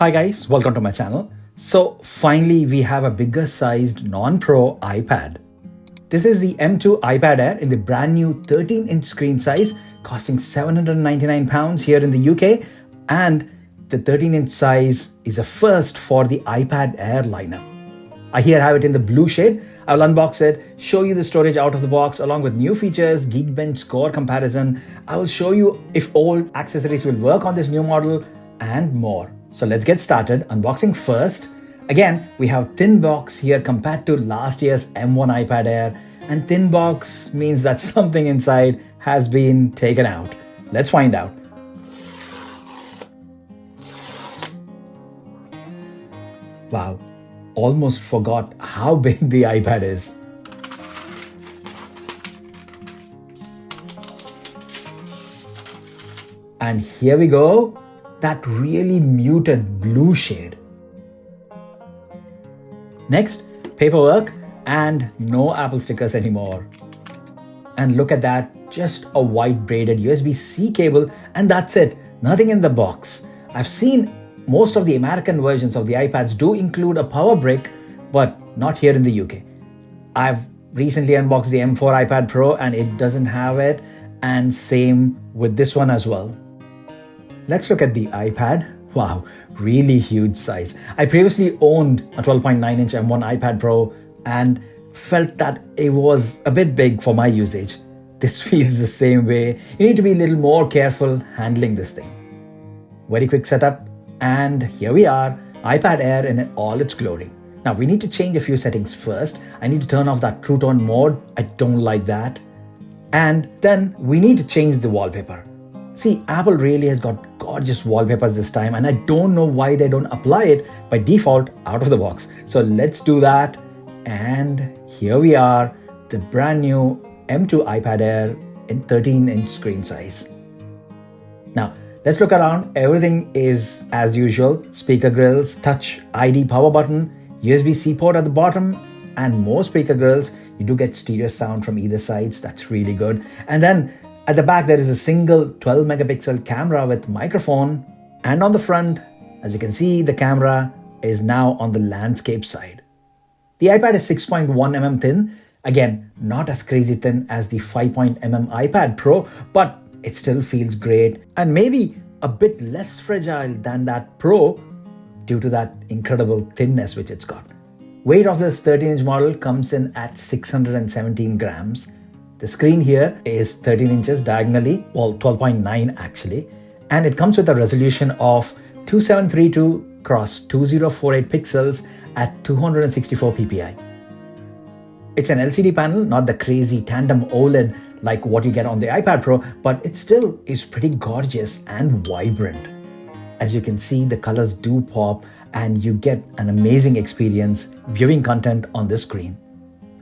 Hi guys, welcome to my channel. So finally we have a bigger sized non-pro iPad. This is the M2 iPad Air in the brand new 13-inch screen size, costing £799 here in the UK, and the 13-inch size is a first for the iPad Air lineup. I here have it in the blue shade. I'll unbox it, show you the storage out of the box along with new features, Geekbench score comparison. I will show you if all accessories will work on this new model and more. So let's get started. Unboxing first. Again, we have thin box here compared to last year's M1 iPad Air, and thin box means that something inside has been taken out. Let's find out. Wow, almost forgot how big the iPad is. And here we go. That really muted blue shade. Next, paperwork and no Apple stickers anymore. And look at that, just a white braided USB-C cable, and that's it, nothing in the box. I've seen most of the American versions of the iPads do include a power brick, but not here in the UK. I've recently unboxed the M4 iPad Pro and it doesn't have it, and same with this one as well. Let's look at the iPad. Wow, really huge size. I previously owned a 12.9-inch M1 iPad Pro and felt that it was a bit big for my usage. This feels the same way. You need to be a little more careful handling this thing. Very quick setup, and here we are, iPad Air in all its glory. Now we need to change a few settings first. I need to turn off that True Tone mode. I don't like that. And then we need to change the wallpaper. See, Apple really has got gorgeous wallpapers this time, and I don't know why they don't apply it by default out of the box. So let's do that. And here we are, the brand new M2 iPad Air in 13-inch screen size. Now, let's look around. Everything is as usual. Speaker grills, Touch ID power button, USB-C port at the bottom, and more speaker grills. You do get stereo sound from either sides. That's really good. And then at the back, there is a single 12 megapixel camera with microphone. And on the front, as you can see, the camera is now on the landscape side. The iPad is 6.1 mm thin. Again, not as crazy thin as the 5.0 mm iPad Pro, but it still feels great and maybe a bit less fragile than that Pro due to that incredible thinness which it's got. Weight of this 13-inch model comes in at 617 grams. The screen here is 13 inches diagonally, well 12.9 actually, and it comes with a resolution of 2732 x 2048 pixels at 264 ppi. It's an LCD panel, not the crazy tandem OLED like what you get on the iPad Pro, but it still is pretty gorgeous and vibrant. As you can see, the colors do pop and you get an amazing experience viewing content on this screen.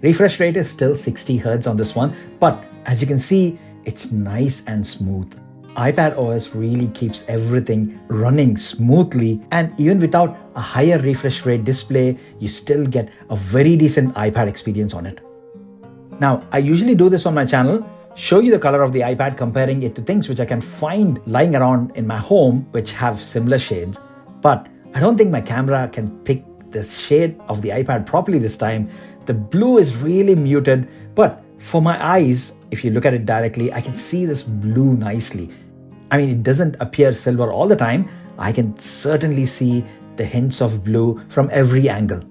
Refresh rate is still 60 Hz on this one, but as you can see, it's nice and smooth. iPad OS really keeps everything running smoothly, and even without a higher refresh rate display, you still get a very decent iPad experience on it. Now, I usually do this on my channel, show you the color of the iPad, comparing it to things which I can find lying around in my home which have similar shades, but I don't think my camera can pick the shade of the iPad properly this time. The blue is really muted, but for my eyes, if you look at it directly, I can see this blue nicely. I mean, it doesn't appear silver all the time. I can certainly see the hints of blue from every angle.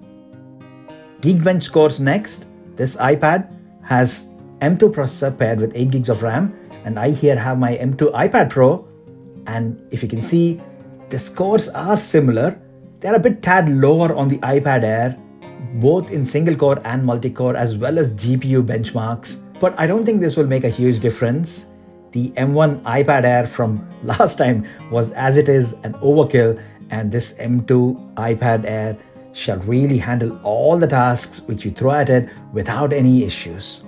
Geekbench scores next. This iPad has M2 processor paired with 8 gigs of RAM, and I here have my M2 iPad Pro, and if you can see, the scores are similar. They're a bit tad lower on the iPad Air, both in single core and multi-core as well as GPU benchmarks, but I don't think this will make a huge difference. The M1 iPad Air from last time was as it is an overkill, and this M2 iPad Air shall really handle all the tasks which you throw at it without any issues.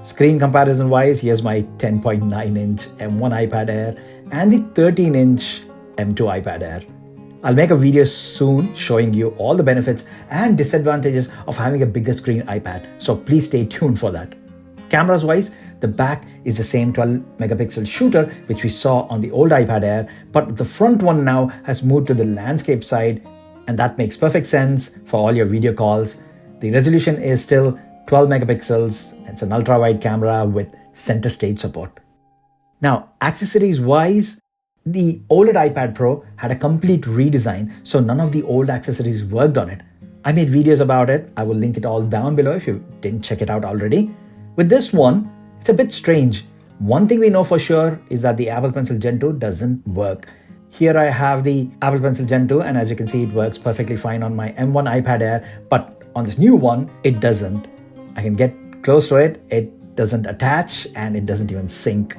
Screen comparison wise, here's my 10.9-inch M1 iPad Air and the 13-inch M2 iPad Air. I'll make a video soon showing you all the benefits and disadvantages of having a bigger screen iPad, so please stay tuned for that. Cameras wise, The back is the same 12 megapixel shooter which we saw on the old iPad Air, but the front one now has moved to the landscape side, and that makes perfect sense for all your video calls. The resolution is still 12 megapixels. It's an ultra-wide camera with center stage support. Now, accessories wise, the OLED iPad Pro had a complete redesign, so none of the old accessories worked on it. I made videos about it. I will link it all down below if you didn't check it out already. With this one, it's a bit strange. One thing we know for sure is that the Apple Pencil Gen 2 doesn't work. Here I have the Apple Pencil Gen 2, and as you can see, it works perfectly fine on my M1 iPad Air, but on this new one, it doesn't. I can get close to it, it doesn't attach, and it doesn't even sync.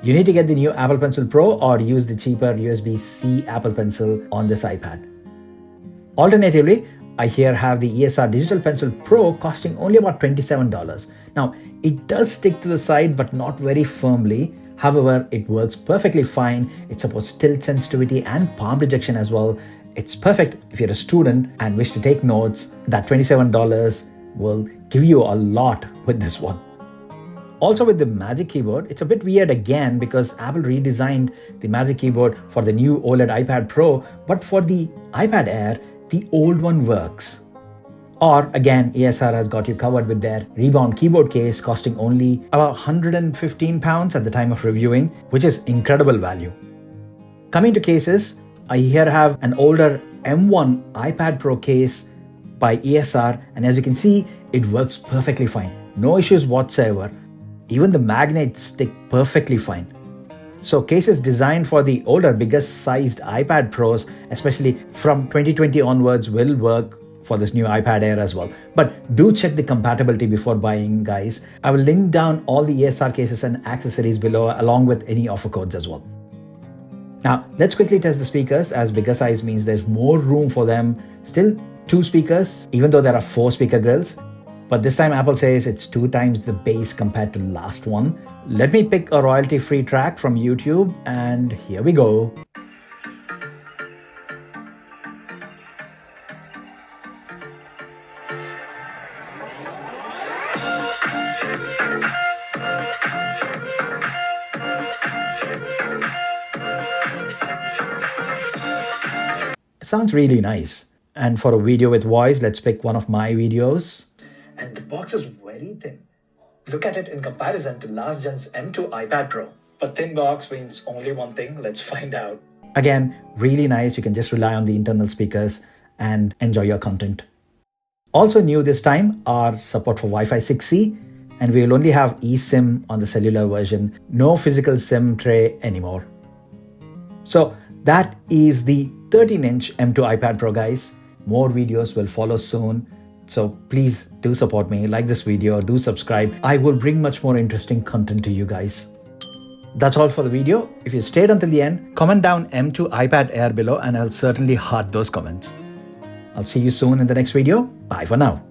You need to get the new Apple Pencil Pro or use the cheaper USB-C Apple Pencil on this iPad. Alternatively, I here have the ESR Digital Pencil Pro costing only about $27. Now, it does stick to the side but not very firmly. However, it works perfectly fine. It supports tilt sensitivity and palm projection as well. It's perfect if you're a student and wish to take notes. That $27 will give you a lot with this one. Also with the Magic Keyboard, it's a bit weird again because Apple redesigned the Magic Keyboard for the new OLED iPad Pro, but for the iPad Air, the old one works. Or again, ESR has got you covered with their Rebound keyboard case costing only about £115 at the time of reviewing, which is incredible value. Coming to cases, I here have an older M1 iPad Pro case by ESR, and as you can see, it works perfectly fine. No issues whatsoever. Even the magnets stick perfectly fine. So cases designed for the older, bigger sized iPad Pros, especially from 2020 onwards, will work for this new iPad Air as well. But do check the compatibility before buying, guys. I will link down all the ESR cases and accessories below along with any offer codes as well. Now, let's quickly test the speakers, as bigger size means there's more room for them. Still 2 speakers, even though there are 4 speaker grills. But this time Apple says it's 2 times the bass compared to last one. Let me pick a royalty-free track from YouTube, and here we go. It sounds really nice. And for a video with voice, let's pick one of my videos. And the box is very thin. Look at it in comparison to last gen's M2 iPad Pro. A thin box means only one thing. Let's find out. Again, really nice. You can just rely on the internal speakers and enjoy your content. Also new this time are support for Wi-Fi 6E, and we will only have eSIM on the cellular version. No physical SIM tray anymore. So that is the 13-inch M2 iPad Pro, guys. More videos will follow soon. So please do support me, like this video, do subscribe. I will bring much more interesting content to you guys. That's all for the video. If you stayed until the end, comment down M2 iPad Air below and I'll certainly heart those comments. I'll see you soon in the next video. Bye for now.